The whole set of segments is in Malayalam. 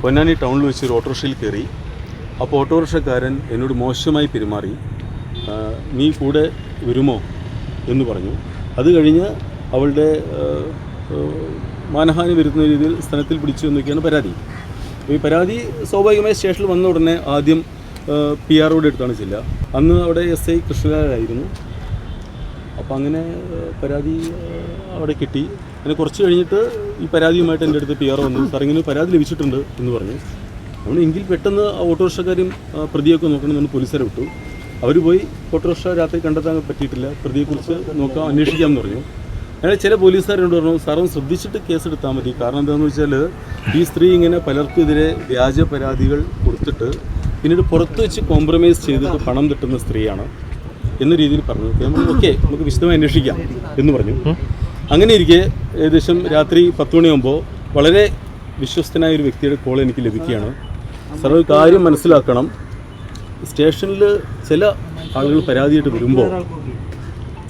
പൊന്നാനി ടൗണിൽ വെച്ച് ഒരു ഓട്ടോറിക്ഷയിൽ കയറി. അപ്പോൾ ഓട്ടോറിക്ഷക്കാരൻ എന്നോട് മോശമായി പെരുമാറി. നീ കൂടെ വരുമോ എന്ന് പറഞ്ഞു. അത് കഴിഞ്ഞ് അവളുടെ മാനഹാനി വരുന്ന രീതിയിൽ സ്ഥലത്തിൽ പിടിച്ചു എന്നൊക്കെയാണ് പരാതി. ഈ പരാതി സ്വാഭാവികമായി സ്റ്റേഷനിൽ വന്ന ഉടനെ ആദ്യം PROയുടെ അടുത്താണ് ചെല്ലുക. അന്ന് അവിടെ SI കൃഷ്ണലാലായിരുന്നു. അപ്പോൾ അങ്ങനെ പരാതി അവിടെ കിട്ടി. അങ്ങനെ കുറച്ച് കഴിഞ്ഞിട്ട് ഈ പരാതിയുമായിട്ട് എൻ്റെ അടുത്ത് PRO വന്നു. സാർ ഇങ്ങനെ പരാതി ലഭിച്ചിട്ടുണ്ട് എന്ന് പറഞ്ഞു. നമ്മൾ എങ്കിൽ പെട്ടെന്ന് ഓട്ടോറിക്ഷക്കാരും പ്രതിയൊക്കെ നോക്കണമെന്ന് പോലീസുകാരെ വിട്ടു. അവർ പോയി ഓട്ടോറിക്ഷ രാത്രി കണ്ടെത്താൻ പറ്റിയിട്ടില്ല, പ്രതിയെക്കുറിച്ച് നോക്കാം, അന്വേഷിക്കാമെന്ന് പറഞ്ഞു. അങ്ങനെ ചില പോലീസുകാരോട് പറഞ്ഞു, സാറും ശ്രദ്ധിച്ചിട്ട് കേസെടുത്താൽ മതി. കാരണം എന്താണെന്ന് വെച്ചാൽ ഈ സ്ത്രീ ഇങ്ങനെ പലർക്കെതിരെ വ്യാജ പരാതികൾ കൊടുത്തിട്ട് പിന്നീട് പുറത്ത് വെച്ച് കോംപ്രമൈസ് ചെയ്തിട്ട് പണം തട്ടുന്ന സ്ത്രീയാണ് എന്ന രീതിയിൽ പറഞ്ഞു. നമ്മൾ ഓക്കെ, നമുക്ക് വിശദമായി അന്വേഷിക്കാം എന്ന് പറഞ്ഞു. അങ്ങനെ ഇരിക്കെ ഏകദേശം രാത്രി 10 മണിയാകുമ്പോൾ വളരെ വിശ്വസ്തനായ ഒരു വ്യക്തിയുടെ കോൾ എനിക്ക് ലഭിക്കുകയാണ്. സാർ ഒരു കാര്യം മനസ്സിലാക്കണം, സ്റ്റേഷനിൽ ചില ആളുകൾ പരാതിയായിട്ട് വരുമ്പോൾ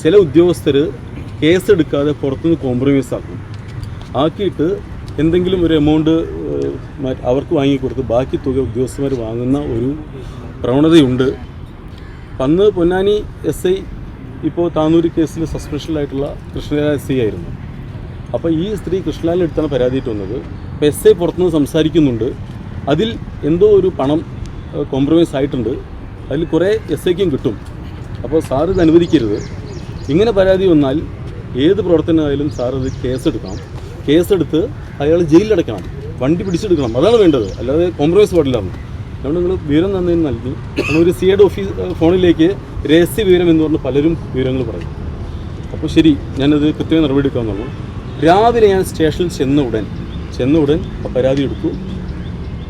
ചില ഉദ്യോഗസ്ഥർ കേസെടുക്കാതെ പുറത്തുനിന്ന് കോംപ്രമൈസ് ആക്കിയിട്ട് എന്തെങ്കിലും ഒരു എമൗണ്ട് അവർക്ക് വാങ്ങിക്കൊടുത്ത് ബാക്കി തുക ഉദ്യോഗസ്ഥന്മാർ വാങ്ങുന്ന ഒരു പ്രവണതയുണ്ട്. അന്ന് പൊന്നാനി SI ഇപ്പോൾ താനൂർ കേസിൽ സസ്പെൻഷനിലായിട്ടുള്ള കൃഷ്ണലാൽ SI ആയിരുന്നു. അപ്പോൾ ഈ സ്ത്രീ കൃഷ്ണലാലിൻ്റെ അടുത്താണ് പരാതിയിട്ട് വന്നത്. അപ്പോൾ SI പുറത്തുനിന്ന് സംസാരിക്കുന്നുണ്ട്, അതിൽ എന്തോ ഒരു പണം കോംപ്രമൈസ് ആയിട്ടുണ്ട്, അതിൽ കുറേ SIക്കും കിട്ടും. അപ്പോൾ സാർ ഇത് അനുവദിക്കരുത്. ഇങ്ങനെ പരാതി വന്നാൽ ഏത് പ്രവർത്തനമായാലും സാർ അത് കേസെടുക്കണം. കേസെടുത്ത് അയാൾ ജയിലിലടയ്ക്കണം, വണ്ടി പിടിച്ചെടുക്കണം, അതാണ് വേണ്ടത്. അല്ലാതെ കോംപ്രമൈസ് പാടില്ലാന്ന്. അതുകൊണ്ട് നിങ്ങൾ വിവരം തന്നതിന് നൽകി. നമ്മളൊരു CID ഫോണിലേക്ക് രഹസ്യ വിവരം എന്ന് പറഞ്ഞ് പലരും വിവരങ്ങൾ പറയും. അപ്പോൾ ശരി, ഞാനത് കൃത്യമായി നടപടി എടുക്കാമെന്നുള്ളൂ. രാവിലെ ഞാൻ സ്റ്റേഷനിൽ ചെന്ന ഉടൻ പരാതി എടുത്തു.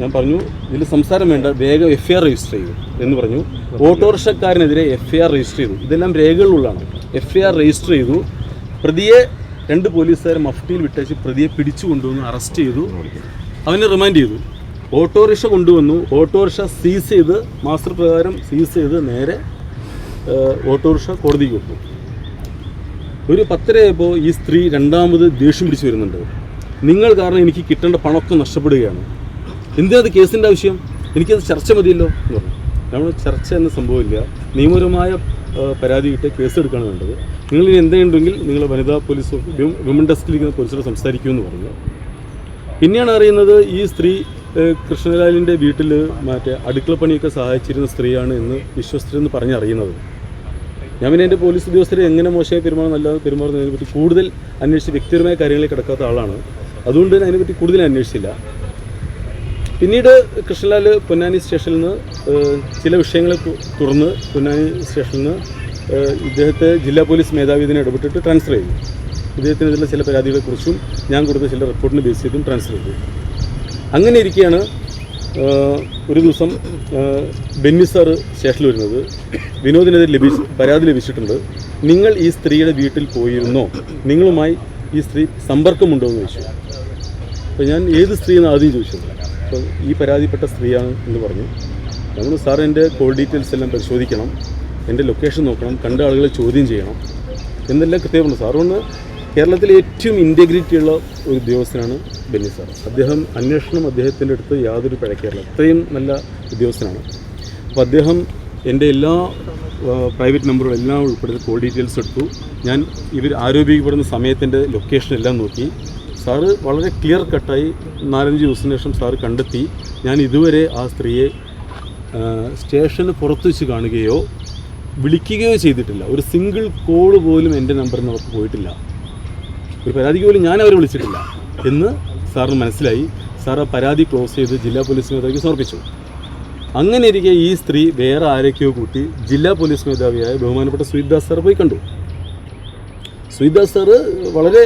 ഞാൻ പറഞ്ഞു, ഇതിൽ സംസാരം വേണ്ട, വേഗം FIR രജിസ്റ്റർ ചെയ്തു എന്ന് പറഞ്ഞു. ഓട്ടോറിക്ഷക്കാരനെതിരെ FIR രജിസ്റ്റർ ചെയ്തു. ഇതെല്ലാം രേഖകളുള്ളതാണ്. FIR രജിസ്റ്റർ ചെയ്തു. പ്രതിയെ 2 പോലീസുകാരെ മഫ്റ്റിയിൽ വിട്ടേച്ച് പ്രതിയെ പിടിച്ചു കൊണ്ടുവന്ന് അറസ്റ്റ് ചെയ്തു. അവനെ റിമാൻഡ് ചെയ്തു. ഓട്ടോറിക്ഷ കൊണ്ടുവന്നു. ഓട്ടോറിക്ഷ സീസ് ചെയ്ത്, മാസ്റ്റർ പ്രകാരം സീസ് ചെയ്ത് നേരെ ഓട്ടോറിക്ഷ കോടതിക്ക് വിട്ടു. ഒരു 10:30 ഈ സ്ത്രീ രണ്ടാമത് ദേഷ്യം പിടിച്ച് വരുന്നുണ്ട്. നിങ്ങൾ കാരണം എനിക്ക് കിട്ടേണ്ട പണമൊക്കെ നഷ്ടപ്പെടുകയാണ്. എന്തിനത് കേസിൻ്റെ ആവശ്യം? എനിക്കത് ചർച്ച മതിയല്ലോ എന്ന് പറഞ്ഞു. നമ്മൾ ചർച്ച എന്ന സംഭവമില്ല, നിയമപരമായ പരാതി കിട്ടിയ കേസെടുക്കുകയാണ് വേണ്ടത്. നിങ്ങളിനി എന്തെങ്കിലും നിങ്ങൾ വനിതാ പോലീസ് വിമൻ ഡെസ്കിലിരിക്കുന്ന പോലീസോട് സംസാരിക്കുമെന്ന് പറഞ്ഞു. പിന്നെയാണ് അറിയുന്നത് ഈ സ്ത്രീ കൃഷ്ണലാലിൻ്റെ വീട്ടിൽ മറ്റേ അടുക്കളപ്പണിയൊക്കെ സഹായിച്ചിരുന്ന സ്ത്രീയാണ് എന്ന് വിശ്വസ്തരെന്ന് പറഞ്ഞറിയുന്നത്. ഞാൻ പിന്നെ എൻ്റെ പോലീസ് ഉദ്യോഗസ്ഥരെ എങ്ങനെ മോശമായി പെരുമാറുന്നല്ലാതെ പെരുമാറുന്നതിനെപ്പറ്റി കൂടുതൽ അന്വേഷിച്ച് വ്യക്തിപരമായ കാര്യങ്ങളിൽ കിടക്കാത്ത ആളാണ്. അതുകൊണ്ട് തന്നെ അതിനെപ്പറ്റി കൂടുതൽ അന്വേഷിച്ചില്ല. പിന്നീട് കൃഷ്ണലാൽ പൊന്നാനി സ്റ്റേഷനിൽ നിന്ന് ചില വിഷയങ്ങളെ തുറന്ന് പൊന്നാനി സ്റ്റേഷനിൽ നിന്ന് ഇദ്ദേഹത്തെ ജില്ലാ പോലീസ് മേധാവി ഇതിനെ ഇടപെട്ടിട്ട് ട്രാൻസ്ഫർ ചെയ്തു. ഇദ്ദേഹത്തിനെതിരെ ചില പരാതികളെക്കുറിച്ചും ഞാൻ കൊടുത്ത ചില റിപ്പോർട്ടിന് ബേസ് ചെയ്തും ട്രാൻസ്ഫർ ചെയ്തു. അങ്ങനെ ഇരിക്കുകയാണ് ഒരു ദിവസം ബെന്നി സാറ് സ്റ്റേഷനിൽ വരുന്നത്. വിനോദിനെതിരെ പരാതി ലഭിച്ചിട്ടുണ്ട്, നിങ്ങൾ ഈ സ്ത്രീയുടെ വീട്ടിൽ പോയിരുന്നോ, നിങ്ങളുമായി ഈ സ്ത്രീ സമ്പർക്കമുണ്ടോ എന്ന് ചോദിച്ചു. അപ്പോൾ ഞാൻ ഏത് സ്ത്രീ എന്ന് ആദ്യം ചോദിച്ചത്. അപ്പോൾ ഈ പരാതിപ്പെട്ട സ്ത്രീയാണ് എന്ന് പറഞ്ഞു. നമ്മൾ സാർ എൻ്റെ കോൾ ഡീറ്റെയിൽസ് എല്ലാം പരിശോധിക്കണം, എൻ്റെ ലൊക്കേഷൻ നോക്കണം, കണ്ട ആളുകളെ ചോദ്യം ചെയ്യണം എന്നെല്ലാം കൃത്യമാണ്. സാറുകൊണ്ട് കേരളത്തിലെ ഏറ്റവും ഇൻറ്റഗ്രിറ്റിയുള്ള ഒരു ഉദ്യോഗസ്ഥനാണ് ബെന്നി സാർ. അന്വേഷണം അദ്ദേഹത്തിൻ്റെ അടുത്ത് യാതൊരു പിഴയ്ക്കാറില്ല, അത്രയും നല്ല ഉദ്യോഗസ്ഥനാണ്. അപ്പോൾ അദ്ദേഹം എൻ്റെ എല്ലാ പ്രൈവറ്റ് നമ്പറുകളും എല്ലാം ഉൾപ്പെടുത്തി കോൾ ഡീറ്റെയിൽസ് എടുത്തു. ഞാൻ ഇവർ ആരോപിക്കപ്പെടുന്ന സമയത്തിൻ്റെ ലൊക്കേഷൻ എല്ലാം നോക്കി. സാറ് വളരെ ക്ലിയർ കട്ടായി 4-5 ദിവസത്തിന് ശേഷം സാറ് കണ്ടെത്തി. ഞാൻ ഇതുവരെ ആ സ്ത്രീയെ സ്റ്റേഷന് പുറത്തു വെച്ച് കാണുകയോ വിളിക്കുകയോ ചെയ്തിട്ടില്ല. ഒരു സിംഗിൾ കോൾ പോലും എൻ്റെ നമ്പറിൽ നിന്ന് അവർക്ക് പോയിട്ടില്ല. ഒരു പരാതിക്ക് പോലും ഞാൻ അവരെ വിളിച്ചിട്ടില്ല എന്ന് സാറിന് മനസ്സിലായി. സാർ ആ പരാതി ക്ലോസ് ചെയ്ത് ജില്ലാ പോലീസ് മേധാവിക്ക് സമർപ്പിച്ചു. അങ്ങനെ ഇരിക്കെ ഈ സ്ത്രീ വേറെ ആരൊക്കെയോ കൂട്ടി ജില്ലാ പോലീസ് മേധാവിയായ ബഹുമാനപ്പെട്ട സുജിത് സാർ പോയി കണ്ടു. സുജിത് സാറ് വളരെ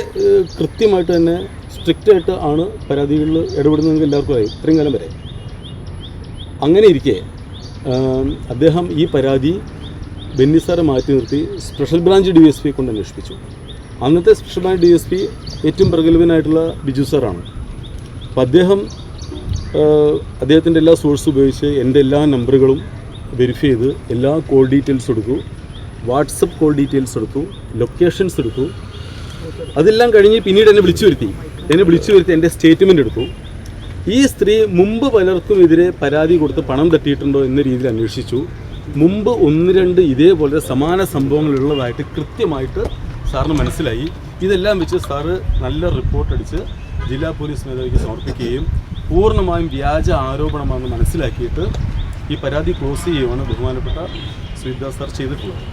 കൃത്യമായിട്ട് തന്നെ സ്ട്രിക്റ്റായിട്ട് ആണ് പരാതികളിൽ ഇടപെടുന്നത് എല്ലാവർക്കും ആയി ഇത്രയും കാലം വരെ. അങ്ങനെ ഇരിക്കെ അദ്ദേഹം ഈ പരാതി ബെന്നി സാറെ മാറ്റി നിർത്തി സ്പെഷ്യൽ ബ്രാഞ്ച് DSP കൊണ്ട് അന്വേഷിപ്പിച്ചു. അന്നത്തെ സ്പെഷ്യൽ ബ്രാഞ്ച് DSP ഏറ്റവും പ്രഗത്ഭനായിട്ടുള്ള ബിജു സാറാണ്. അപ്പോൾ അദ്ദേഹത്തിൻ്റെ എല്ലാ സോഴ്സും ഉപയോഗിച്ച് എൻ്റെ എല്ലാ നമ്പറുകളും വെരിഫൈ ചെയ്ത് എല്ലാ കോൾ ഡീറ്റെയിൽസ് എടുത്തു, വാട്സപ്പ് കോൾ ഡീറ്റെയിൽസ് എടുത്തു, ലൊക്കേഷൻസ് എടുത്തു. അതെല്ലാം കഴിഞ്ഞ് പിന്നീട് എന്നെ വിളിച്ചു വരുത്തി എൻ്റെ സ്റ്റേറ്റ്മെൻറ്റ് എടുത്തു. ഈ സ്ത്രീ മുമ്പ് പലർക്കും എതിരെ പരാതി കൊടുത്ത് പണം തട്ടിയിട്ടുണ്ടോ എന്ന രീതിയിൽ അന്വേഷിച്ചു. മുമ്പ് 1-2 ഇതേപോലെ സമാന സംഭവങ്ങളുള്ളതായിട്ട് കൃത്യമായിട്ട് സാറിന് മനസ്സിലായി. ഇതെല്ലാം വെച്ച് സാറ് നല്ല റിപ്പോർട്ടടിച്ച് ജില്ലാ പോലീസ് മേധാവിക്ക് സമർപ്പിക്കുകയും പൂർണ്ണമായും വ്യാജ ആരോപണമാണെന്ന് മനസ്സിലാക്കിയിട്ട് ഈ പരാതി ക്ലോസ് ചെയ്യുകയാണ് ബഹുമാനപ്പെട്ട ശ്രീദാസ് സാർ ചെയ്തിട്ടുള്ളത്.